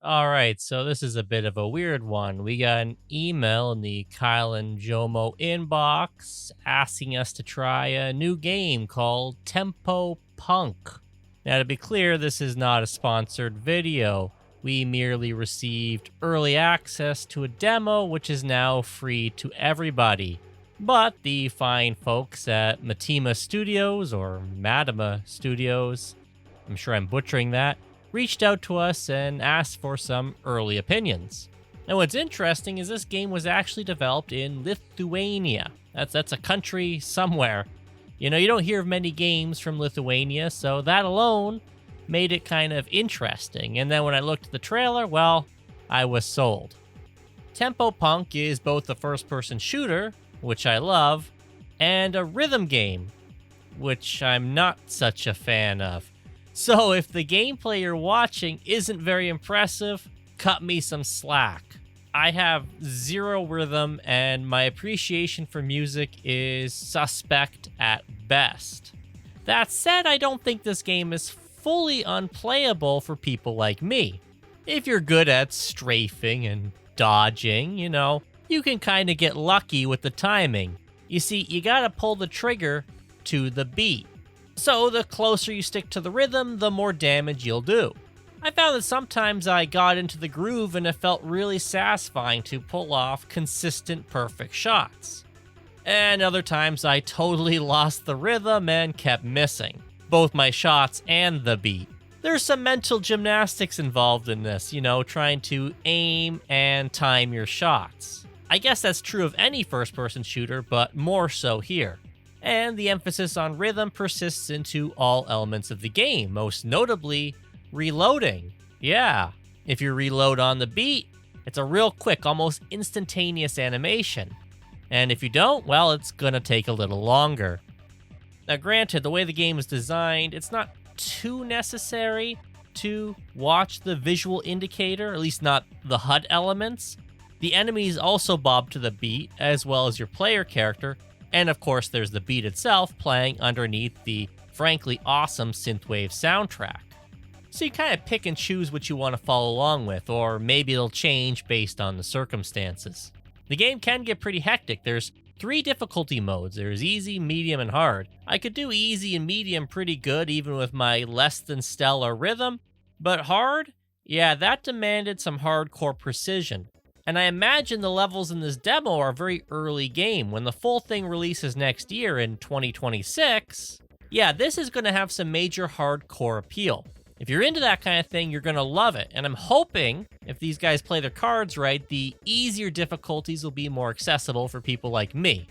All right, so this is a bit of a weird one. We got an email in the Kyle and Jomo inbox asking us to try a new game called Tempo Punk. Now, to be clear, this is not a sponsored video. We merely received early access to a demo, which is now free to everybody. But the fine folks at Matima Studios, or Matima Studios, I'm sure I'm butchering that, reached out to us and asked for some early opinions. Now, what's interesting is this game was actually developed in Lithuania. That's a country somewhere. You don't hear of many games from Lithuania, so that alone made it kind of interesting. And then when I looked at the trailer, well, I was sold. Tempo Punk is both a first-person shooter, which I love, and a rhythm game, which I'm not such a fan of. So if the gameplay you're watching isn't very impressive, cut me some slack. I have zero rhythm and my appreciation for music is suspect at best. That said, I don't think this game is fully unplayable for people like me. If you're good at strafing and dodging, you can kind of get lucky with the timing. You see, you gotta pull the trigger to the beat. So the closer you stick to the rhythm, the more damage you'll do. I found that sometimes I got into the groove and it felt really satisfying to pull off consistent perfect shots. And other times I totally lost the rhythm and kept missing, both my shots and the beat. There's some mental gymnastics involved in this, trying to aim and time your shots. I guess that's true of any first-person shooter, but more so here. And the emphasis on rhythm persists into all elements of the game, most notably reloading. Yeah, if you reload on the beat, it's a real quick, almost instantaneous animation. And if you don't, well, it's gonna take a little longer. Now granted, the way the game is designed, it's not too necessary to watch the visual indicator, at least not the HUD elements. The enemies also bob to the beat, as well as your player character, and of course there's the beat itself playing underneath the frankly awesome synthwave soundtrack. So you kind of pick and choose what you want to follow along with, or maybe it'll change based on the circumstances. The game can get pretty hectic. There's 3 difficulty modes. There's easy, medium, and hard. I could do easy and medium pretty good even with my less than stellar rhythm, but hard? Yeah, that demanded some hardcore precision. And I imagine the levels in this demo are very early game. When the full thing releases next year in 2026, yeah, this is going to have some major hardcore appeal. If you're into that kind of thing, you're going to love it. And I'm hoping, if these guys play their cards right, the easier difficulties will be more accessible for people like me.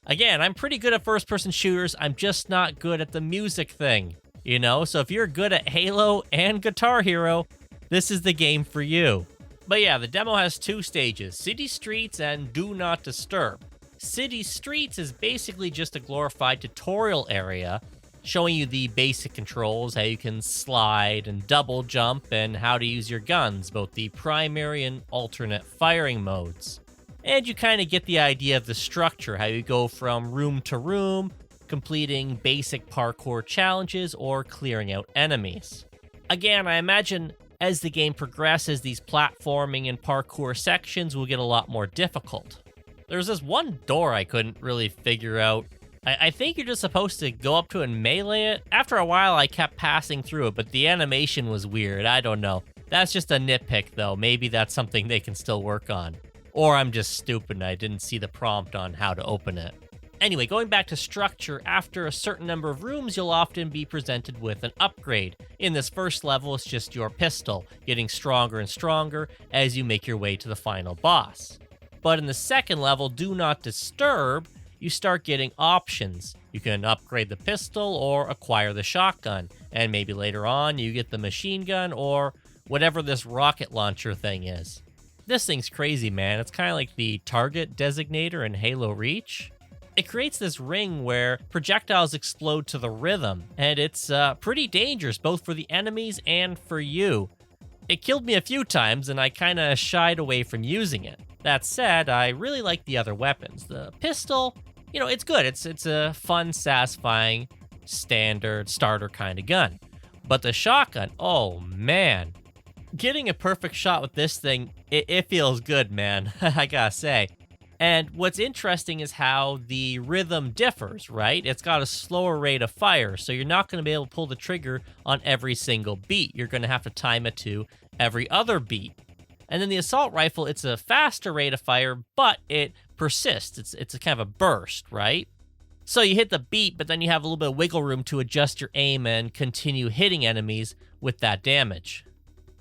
Again, I'm pretty good at first-person shooters, I'm just not good at the music thing. So if you're good at Halo and Guitar Hero, this is the game for you. But yeah, the demo has 2 stages, City Streets and Do Not Disturb. City Streets is basically just a glorified tutorial area showing you the basic controls, how you can slide and double jump, and how to use your guns, both the primary and alternate firing modes. And you kind of get the idea of the structure, how you go from room to room, completing basic parkour challenges or clearing out enemies. Again, I imagine as the game progresses, these platforming and parkour sections will get a lot more difficult. There's this one door I couldn't really figure out. I think you're just supposed to go up to it and melee it. After a while, I kept passing through it, but the animation was weird. I don't know. That's just a nitpick, though. Maybe that's something they can still work on. Or I'm just stupid and I didn't see the prompt on how to open it. Anyway, going back to structure, after a certain number of rooms, you'll often be presented with an upgrade. In this first level, it's just your pistol, getting stronger and stronger as you make your way to the final boss. But in the second level, Do Not Disturb, you start getting options. You can upgrade the pistol or acquire the shotgun, and maybe later on you get the machine gun or whatever this rocket launcher thing is. This thing's crazy, man. It's kind of like the target designator in Halo Reach. It creates this ring where projectiles explode to the rhythm, and it's pretty dangerous both for the enemies and for you. It killed me a few times, and I kind of shied away from using it. That said, I really like the other weapons. The pistol, it's good. It's a fun, satisfying, standard starter kind of gun. But the shotgun, oh man. Getting a perfect shot with this thing, it feels good, man. I gotta say. And what's interesting is how the rhythm differs, right? It's got a slower rate of fire, so you're not going to be able to pull the trigger on every single beat. You're going to have to time it to every other beat. And then the assault rifle, it's a faster rate of fire, but it persists. It's a kind of a burst, right? So you hit the beat, but then you have a little bit of wiggle room to adjust your aim and continue hitting enemies with that damage.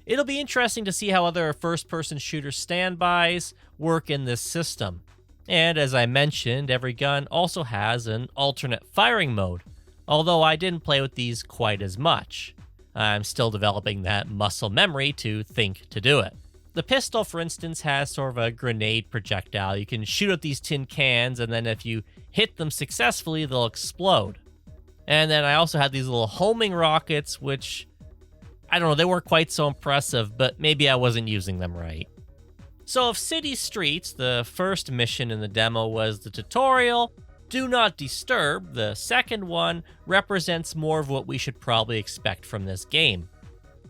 It'll be interesting to see how other first-person shooter standbys work in this system. And as I mentioned, every gun also has an alternate firing mode, although I didn't play with these quite as much. I'm still developing that muscle memory to think to do it. The pistol, for instance, has sort of a grenade projectile. You can shoot at these tin cans, and then if you hit them successfully, they'll explode. And then I also had these little homing rockets, which, I don't know, they weren't quite so impressive, but maybe I wasn't using them right. So if City Streets, the first mission in the demo, was the tutorial, Do Not Disturb, the second one, represents more of what we should probably expect from this game.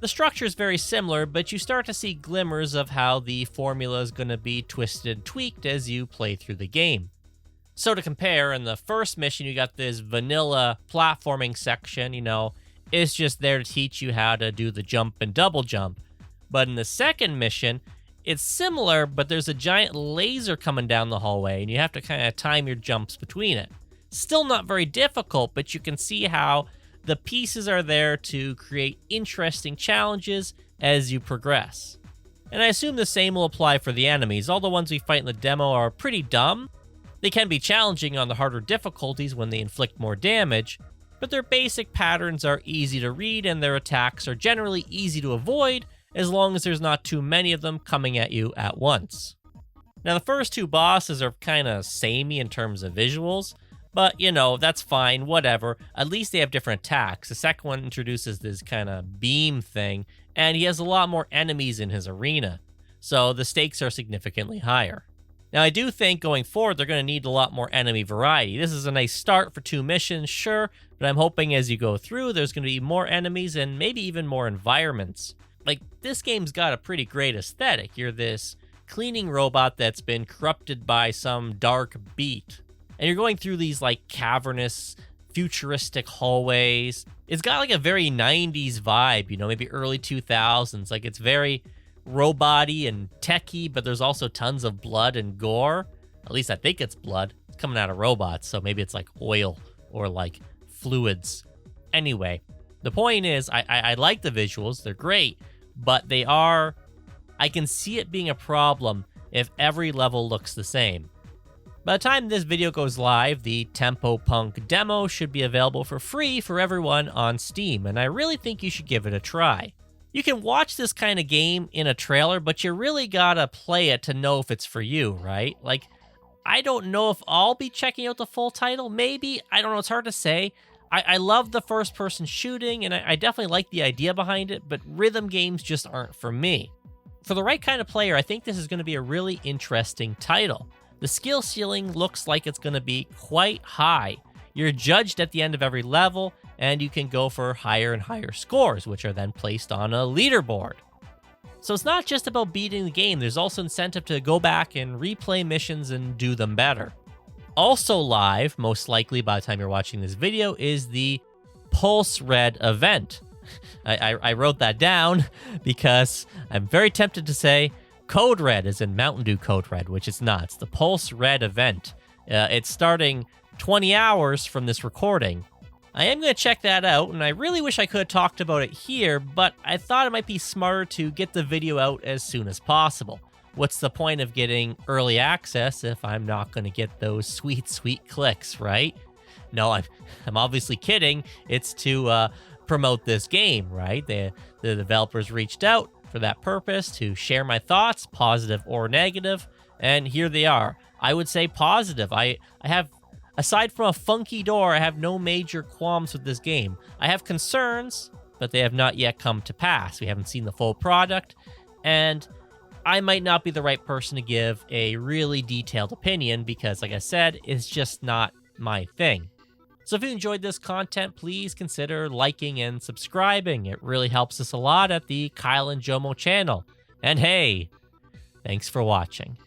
The structure is very similar, but you start to see glimmers of how the formula is going to be twisted and tweaked as you play through the game. So to compare, in the first mission, you got this vanilla platforming section, it's just there to teach you how to do the jump and double jump. But in the second mission, it's similar, but there's a giant laser coming down the hallway, and you have to kind of time your jumps between it. Still not very difficult, but you can see how the pieces are there to create interesting challenges as you progress. And I assume the same will apply for the enemies. All the ones we fight in the demo are pretty dumb. They can be challenging on the harder difficulties when they inflict more damage, but their basic patterns are easy to read and their attacks are generally easy to avoid as long as there's not too many of them coming at you at once. Now the first two bosses are kind of samey in terms of visuals, but that's fine, whatever. At least they have different attacks. The second one introduces this kind of beam thing, and he has a lot more enemies in his arena, so the stakes are significantly higher. Now I do think going forward they're going to need a lot more enemy variety. This is a nice start for 2 missions, sure, but I'm hoping as you go through there's going to be more enemies and maybe even more environments. Like, this game's got a pretty great aesthetic. You're this cleaning robot that's been corrupted by some dark beat. And you're going through these, cavernous, futuristic hallways. It's got, a very 90s vibe, maybe early 2000s. It's very robot-y and techy, but there's also tons of blood and gore. At least I think it's blood. It's coming out of robots, so maybe it's oil or fluids. Anyway, the point is, I like the visuals. They're great, but I can see it being a problem if every level looks the same. By the time this video goes live, the Tempo Punk demo should be available for free for everyone on Steam, and I really think you should give it a try. You can watch this kind of game in a trailer, but you really gotta play it to know if it's for you, right? I don't know if I'll be checking out the full title. Maybe. I don't know. It's hard to say. I love the first-person shooting, and I definitely like the idea behind it, but rhythm games just aren't for me. For the right kind of player, I think this is going to be a really interesting title. The skill ceiling looks like it's going to be quite high. You're judged at the end of every level, and you can go for higher and higher scores, which are then placed on a leaderboard. So it's not just about beating the game, there's also incentive to go back and replay missions and do them better. Also live, most likely by the time you're watching this video, is the Pulse Red event. I wrote that down because I'm very tempted to say Code Red is in Mountain Dew Code Red, which it's not. It's the Pulse Red event. It's starting 20 hours from this recording. I am going to check that out, and I really wish I could have talked about it here, but I thought it might be smarter to get the video out as soon as possible. What's the point of getting early access if I'm not going to get those sweet, sweet clicks, right? No, I'm obviously kidding. It's to promote this game, right? The developers reached out for that purpose to share my thoughts, positive or negative, and here they are. I would say positive. I have, aside from a funky door, I have no major qualms with this game. I have concerns, but they have not yet come to pass. We haven't seen the full product, and I might not be the right person to give a really detailed opinion because, like I said, it's just not my thing. So if you enjoyed this content, please consider liking and subscribing. It really helps us a lot at the Kyle and Jomo channel. And hey, thanks for watching.